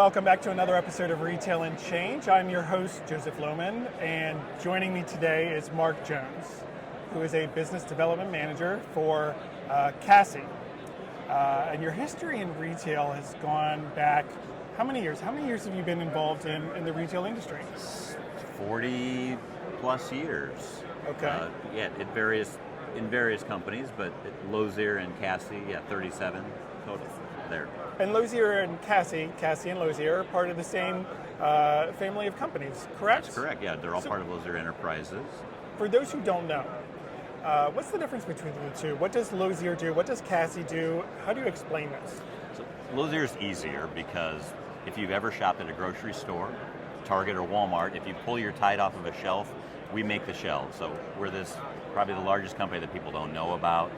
welcome back to another episode of Retail and Change. I'm your host, Joseph Lohmann, and joining me today is Mark Jones, who is a business development manager for CASI. And your history in retail has gone back, how many years? How many years have you been involved in the retail industry? 40 plus years. Okay. In various companies, but at Lozier and CASI, 37 total there. And Lozier and CASI and Lozier are part of the same family of companies, correct? That's correct, yeah. They're all part of Lozier Enterprises. For those who don't know, what's the difference between the two? What does Lozier do? What does CASI do? How do you explain this? So Lozier's easier because if you've ever shopped at a grocery store, Target or Walmart, if you pull your Tide off of a shelf, we make the shelves. So we're probably the largest company that people don't know about.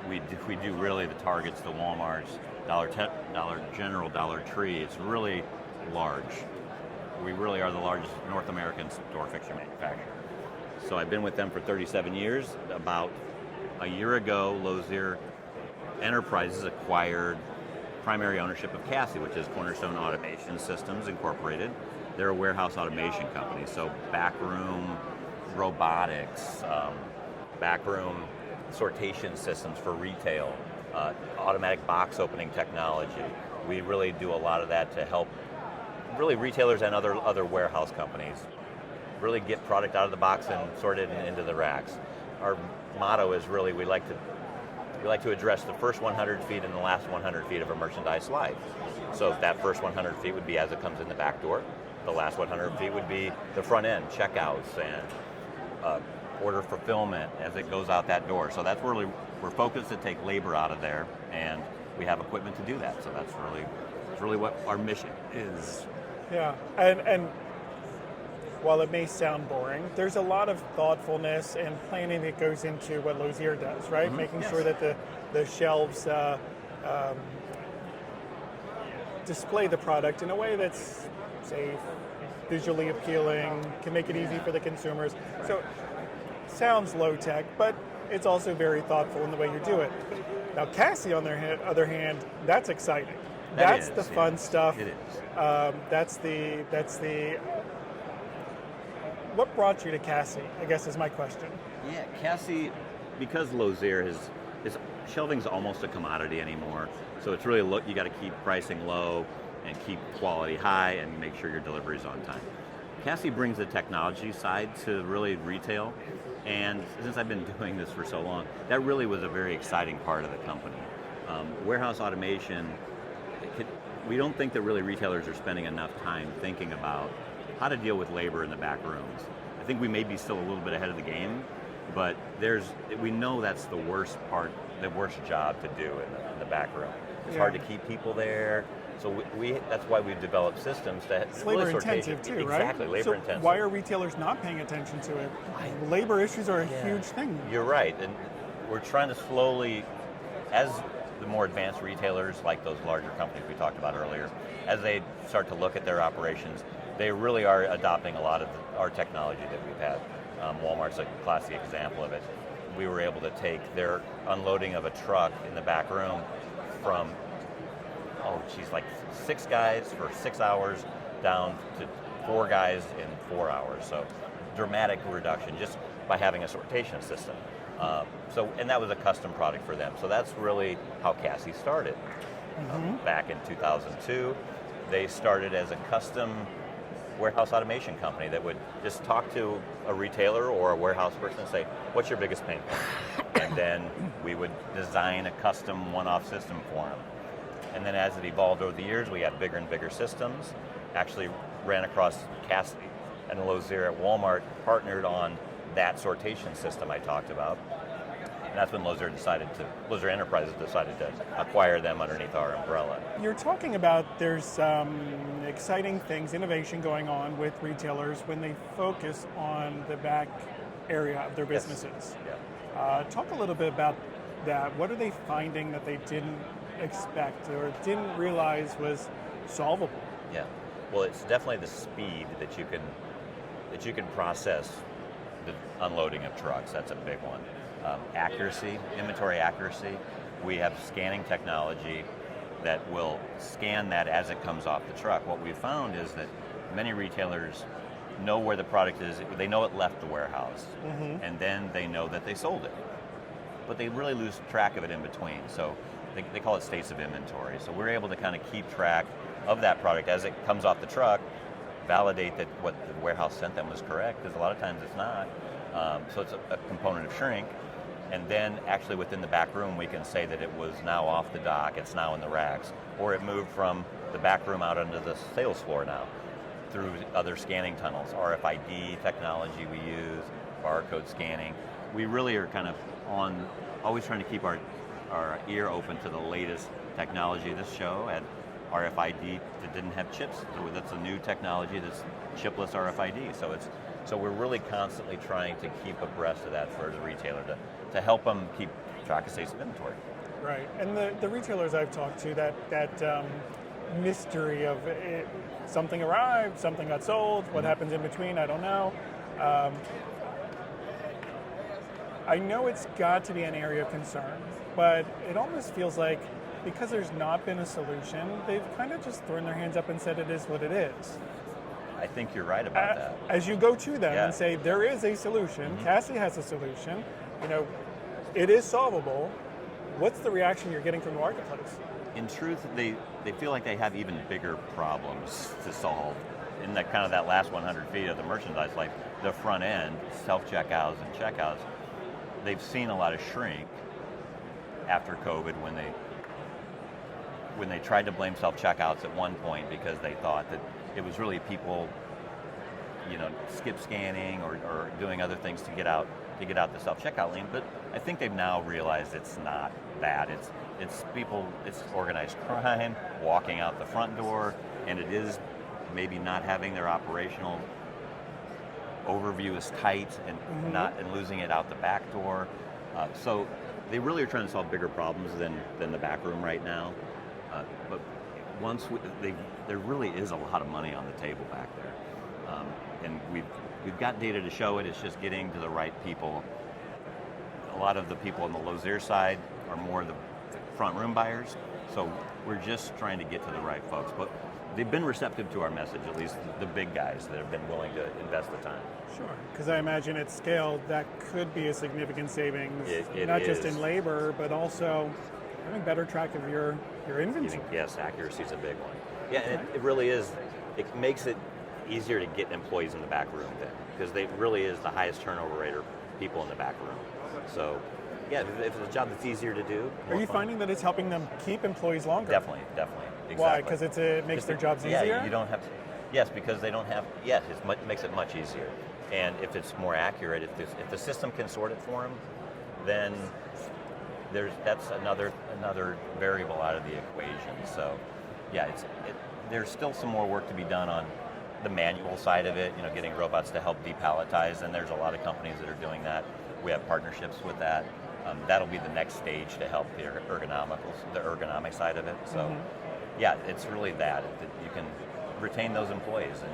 We do really the Targets, the Walmarts, Dollar General, Dollar Tree. It's really large. We really are the largest North American store fixture manufacturer. So I've been with them for 37 years. About a year ago, Lozier Enterprises acquired primary ownership of CASI, which is Cornerstone Automation Systems Incorporated. They're a warehouse automation company, so backroom robotics, backroom sortation systems for retail, automatic box opening technology. We really do a lot of that to help really retailers and other warehouse companies really get product out of the box and sort it into the racks. Our motto is really we like to address the first 100 feet and the last 100 feet of a merchandise life. So that first 100 feet would be as it comes in the back door. The last 100 feet would be the front end, checkouts and order fulfillment as it goes out that door. So that's really, we're focused to take labor out of there, and we have equipment to do that. So that's really what our mission is. Yeah, and while it may sound boring, there's a lot of thoughtfulness and planning that goes into what Lozier does, right? Mm-hmm. Making Yes. sure that the shelves display the product in a way that's safe, visually appealing, can make it easy for the consumers. So sounds low tech, but it's also very thoughtful in the way you do it. Now CASI, on their other hand, that's exciting. That's the fun stuff. It is. That's the. What brought you to CASI, I guess is my question. Yeah, CASI, because Lozier is shelving's almost a commodity anymore. So it's really you got to keep pricing low and keep quality high and make sure your delivery's on time. CASI brings the technology side to really retail, and since I've been doing this for so long, that really was a very exciting part of the company. Warehouse automation, we don't think that really retailers are spending enough time thinking about how to deal with labor in the back rooms. I think we may be still a little bit ahead of the game, but we know that's the worst part, the worst job to do in the back room. It's hard to keep people there. So that's why we've developed systems that it's labor intensive too, right? Exactly, labor intensive. Why are retailers not paying attention to it? Labor issues are a huge thing. You're right, and we're trying to slowly, as the more advanced retailers, like those larger companies we talked about earlier, as they start to look at their operations, they really are adopting a lot of our technology that we've had. Walmart's a classic example of it. We were able to take their unloading of a truck in the back room from like 6 guys for 6 hours down to 4 guys in 4 hours. So dramatic reduction just by having a sortation system. And that was a custom product for them. So that's really how CASI started. Back in 2002, they started as a custom warehouse automation company that would just talk to a retailer or a warehouse person and say, what's your biggest pain point? And then we would design a custom one-off system for them. And then as it evolved over the years, we had bigger and bigger systems. Actually ran across CASI and Lozier at Walmart, partnered on that sortation system I talked about. And that's when Lozier Enterprises decided to acquire them underneath our umbrella. You're talking about there's exciting things, innovation going on with retailers when they focus on the back area of their businesses. Yes. Yeah. Talk a little bit about that. What are they finding that they didn't expect or didn't realize was solvable? Yeah. Well, it's definitely the speed that you can process the unloading of trucks. That's a big one. Accuracy, inventory accuracy. We have scanning technology that will scan that as it comes off the truck. What we've found is that many retailers know where the product is. They know it left the warehouse, and then they know that they sold it. But they really lose track of it in between. So they call it states of inventory. So we're able to kind of keep track of that product as it comes off the truck, validate that what the warehouse sent them was correct, because a lot of times it's not. So it's a component of shrink. And then actually within the back room, we can say that it was now off the dock, it's now in the racks, or it moved from the back room out onto the sales floor now through other scanning tunnels, RFID technology we use, barcode scanning. We really are kind of always trying to keep our ear open to the latest technology. This show had RFID that didn't have chips. So that's a new technology that's chipless RFID. So we're really constantly trying to keep abreast of that for the retailer to help them keep track of states of inventory. Right, and the retailers I've talked to, that mystery of it, something arrived, something got sold, what happens in between, I don't know. I know it's got to be an area of concern, but it almost feels like because there's not been a solution, they've kind of just thrown their hands up and said it is what it is. I think you're right about that. As you go to them and say, there is a solution, CASI has a solution, it is solvable, what's the reaction you're getting from the marketplace? In truth, they feel like they have even bigger problems to solve in that kind of that last 100 feet of the merchandise, like the front end, self-checkouts and checkouts. They've seen a lot of shrink after COVID when they tried to blame self-checkouts at one point because they thought that it was really people, skip scanning or doing other things to get out the self-checkout lane. But I think they've now realized it's not that. It's people, it's organized crime walking out the front door, and it is maybe not having their operational overview is tight and losing it out the back door. So they really are trying to solve bigger problems than the back room right now. But once there really is a lot of money on the table back there, and we've got data to show it. It's just getting to the right people. A lot of the people on the Lozier side are more the front room buyers, so we're just trying to get to the right folks. But they've been receptive to our message, at least the big guys that have been willing to invest the time. Sure, because I imagine at scale that could be a significant savings, it not is. just in labor, but also having better track of your inventory. Yes, accuracy is a big one. Yeah, and it really is. It makes it easier to get employees in the back room then, because they really is the highest turnover rate of people in the back room. So, yeah, if it's a job that's easier to do. Are you finding that it's helping them keep employees longer? Definitely. Exactly. Why? Because it makes their jobs easier? Yeah, you don't have to. Yes, because they don't have. Yes, it makes it much easier. And if it's more accurate, if the system can sort it for them, then that's another variable out of the equation. So, yeah, there's still some more work to be done on the manual side of it. Getting robots to help depalletize, and there's a lot of companies that are doing that. We have partnerships with that. That'll be the next stage to help the ergonomic side of it. So, yeah, it's really that you can retain those employees, and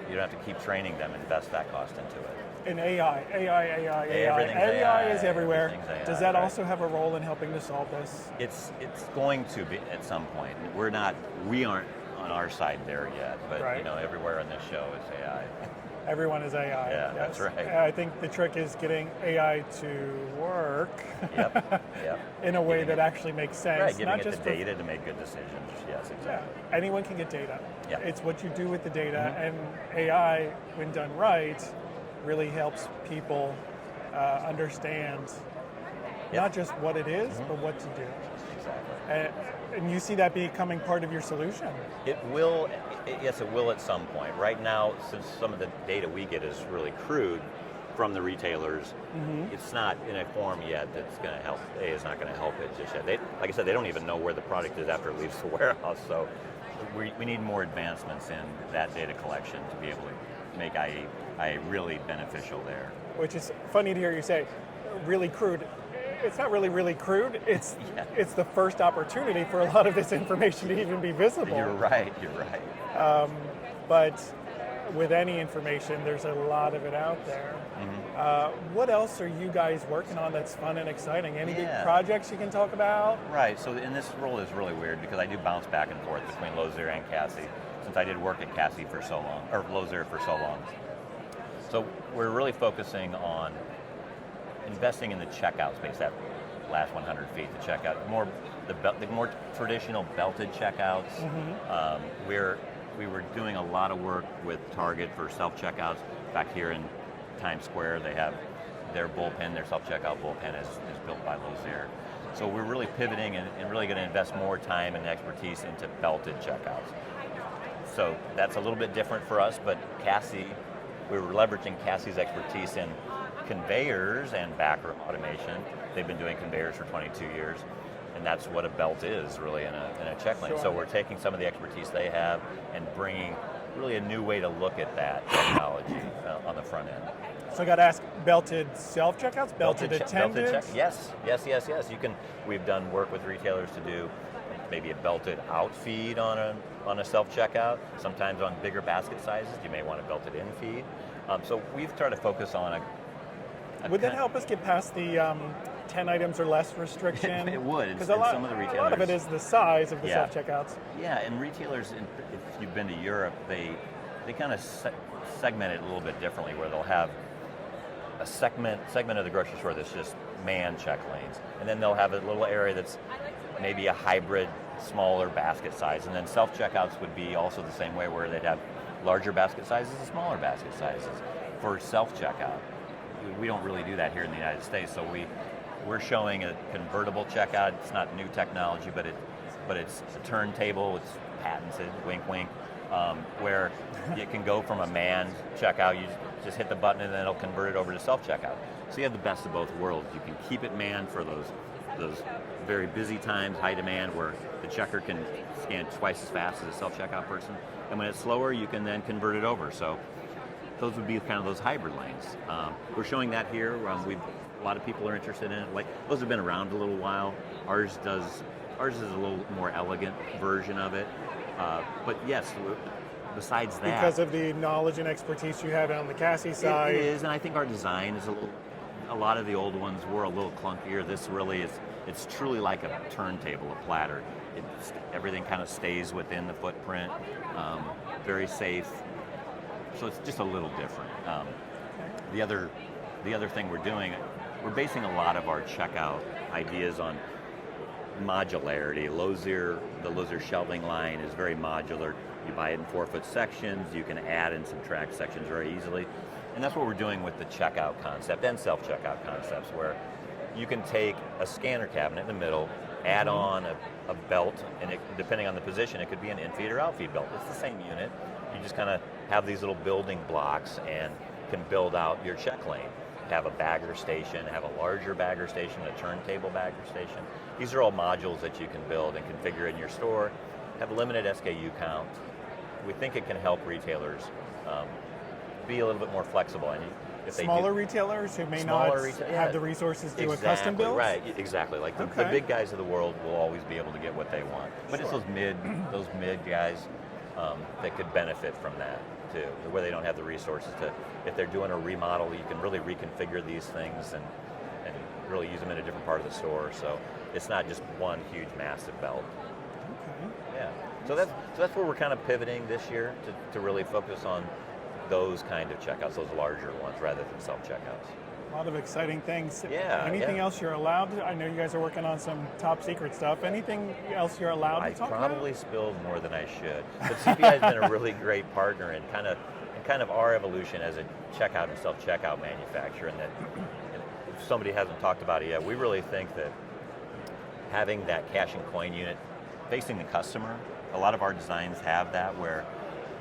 you don't have to keep training them and invest that cost into it. And AI is everywhere. Does that also have a role in helping to solve this? It's going to be at some point. We aren't on our side there yet, but right. Everywhere on this show is AI. Everyone is AI. Yeah, yes. That's right. I think the trick is getting AI to work Yep. in a way that actually makes sense. Right, giving not it just the data to make good decisions. Yes, exactly. Yeah, anyone can get data. Yeah. It's what you do with the data, and AI, when done right, really helps people understand not just what it is, but what to do. Exactly. And you see that becoming part of your solution? It will, yes, it will at some point. Right now, since some of the data we get is really crude from the retailers, it's not in a form yet that's going to help. It's not going to help it just yet. Like I said, they don't even know where the product is after it leaves the warehouse. So we need more advancements in that data collection to be able to make IA really beneficial there. Which is funny to hear you say, really crude. It's not really crude. It's the first opportunity for a lot of this information to even be visible. You're right. But with any information, there's a lot of it out there. What else are you guys working on that's fun and exciting? Any big projects you can talk about? Right, so in this role is really weird because I do bounce back and forth between Lozier and CASI, since I did work at CASI for so long, or Lozier for so long. So we're really focusing on investing in the checkout space, that last 100 feet, the checkout, the more traditional belted checkouts. We were doing a lot of work with Target for self-checkouts. Back here in Times Square, they have their bullpen, their self-checkout bullpen is built by Lozier. So we're really pivoting and really going to invest more time and expertise into belted checkouts. So that's a little bit different for us, but CASI, we were leveraging CASI's expertise in conveyors and backer automation. They've been doing conveyors for 22 years, and that's what a belt is really in a check lane. Sure. So we're taking some of the expertise they have and bringing really a new way to look at that technology on the front end. So I got to ask, belted self-checkouts, belted attendants? Yes. We've done work with retailers to do maybe a belted out feed on a self-checkout. Sometimes on bigger basket sizes, you may want a belted in feed. So we've tried to focus on Would that help us get past the 10 items or less restriction? It would, because some of the retailers. A lot of it is the size of the self-checkouts. Yeah, and retailers, if you've been to Europe, they kind of segment it a little bit differently, where they'll have a segment of the grocery store that's just man check lanes, and then they'll have a little area that's maybe a hybrid, smaller basket size, and then self-checkouts would be also the same way, where they'd have larger basket sizes and smaller basket sizes for self-checkout. We don't really do that here in the United States, so we're showing a convertible checkout. It's not new technology, but it's a turntable. It's patented, wink, wink, where it can go from a manned checkout. You just hit the button and then it'll convert it over to self-checkout. So you have the best of both worlds. You can keep it manned for those very busy times, high demand, where the checker can scan twice as fast as a self-checkout person. And when it's slower, you can then convert it over. So those would be kind of those hybrid lanes. We're showing that here. A lot of people are interested in it. Like, those have been around a little while. Ours is a little more elegant version of it. But yes, besides that, because of the knowledge and expertise you have on the CASI side, it is, and I think our design is a lot of the old ones were a little clunkier. This really is. It's truly like a turntable, a platter. Everything kind of stays within the footprint. Very safe. So it's just a little different. The other thing we're doing, we're basing a lot of our checkout ideas on modularity. The Lozier shelving line is very modular. You buy it in 4-foot sections. You can add and subtract sections very easily. And that's what we're doing with the checkout concept and self-checkout concepts, where you can take a scanner cabinet in the middle, add on a belt, and depending on the position, it could be an in-feed or out-feed belt. It's the same unit. You just kind of have these little building blocks and can build out your check lane. Have a bagger station, have a larger bagger station, a turntable bagger station. These are all modules that you can build and configure in your store, have a limited SKU count. We think it can help retailers be a little bit more flexible. And if smaller retailers who may not have the resources to do a custom build? Right, exactly. Like the big guys of the world will always be able to get what they want. But it's those mid guys that could benefit from that too, where they don't have the resources to, if they're doing a remodel, you can really reconfigure these things and really use them in a different part of the store. So it's not just one huge massive belt. Okay. Yeah. So that's where we're kind of pivoting this year to really focus on those kind of checkouts, those larger ones, rather than self-checkouts. A lot of exciting things. Yeah. Anything else you're allowed to? I know you guys are working on some top secret stuff. Anything else you're allowed to talk about? I probably spilled more than I should. But CPI has been a really great partner in kind of our evolution as a checkout and self-checkout manufacturer. And that if somebody hasn't talked about it yet, we really think that having that cash and coin unit facing the customer, a lot of our designs have that, where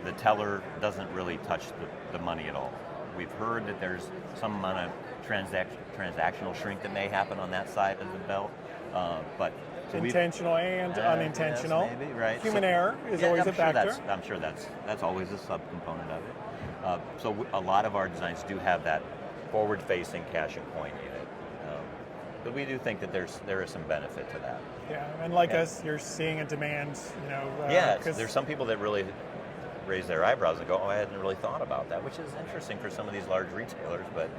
the teller doesn't really touch the money at all. We've heard that there's some amount of transactional shrink that may happen on that side of the belt, but intentional and unintentional. Yes, maybe, right. Human error is always a factor. I'm sure that's always a subcomponent of it. So a lot of our designs do have that forward-facing cash and coin unit, but we do think that there is some benefit to that. Yeah, and us, you're seeing a demand. There's some people that really raise their eyebrows and go, oh, I hadn't really thought about that, which is interesting for some of these large retailers. But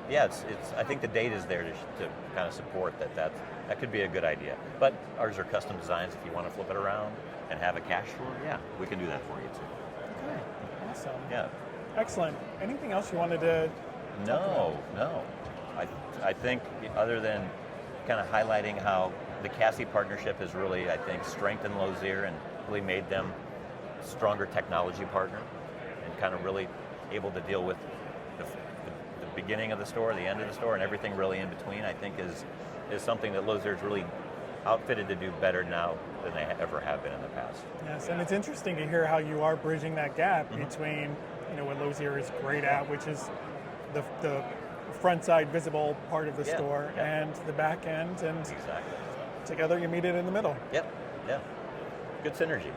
yeah, it's I think the data is there to kind of support that could be a good idea. But ours are custom designs. If you want to flip it around and have a cash drawer, yeah, we can do that for you too. Okay, awesome. Yeah. Excellent. Anything else you wanted to talk about? No. I think other than kind of highlighting how the CASI partnership has really, I think, strengthened Lozier and really made them a stronger technology partner and kind of really able to deal with the beginning of the store, the end of the store, and everything really in between, I think is something that Lozier's really outfitted to do better now than they ever have been in the past. Yes, and it's interesting to hear how you are bridging that gap between what Lozier is great at, which is the front side visible part of the store and the back end, and exactly. Together you meet it in the middle. Yep. Good synergy.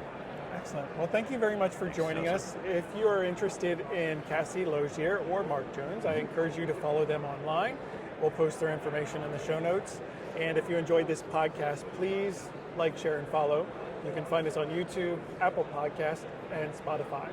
Excellent. Well, thank you very much for joining us. If you are interested in CASI, Lozier, or Mark Jones, I encourage you to follow them online. We'll post their information in the show notes. And if you enjoyed this podcast, please like, share, and follow. You can find us on YouTube, Apple Podcasts, and Spotify.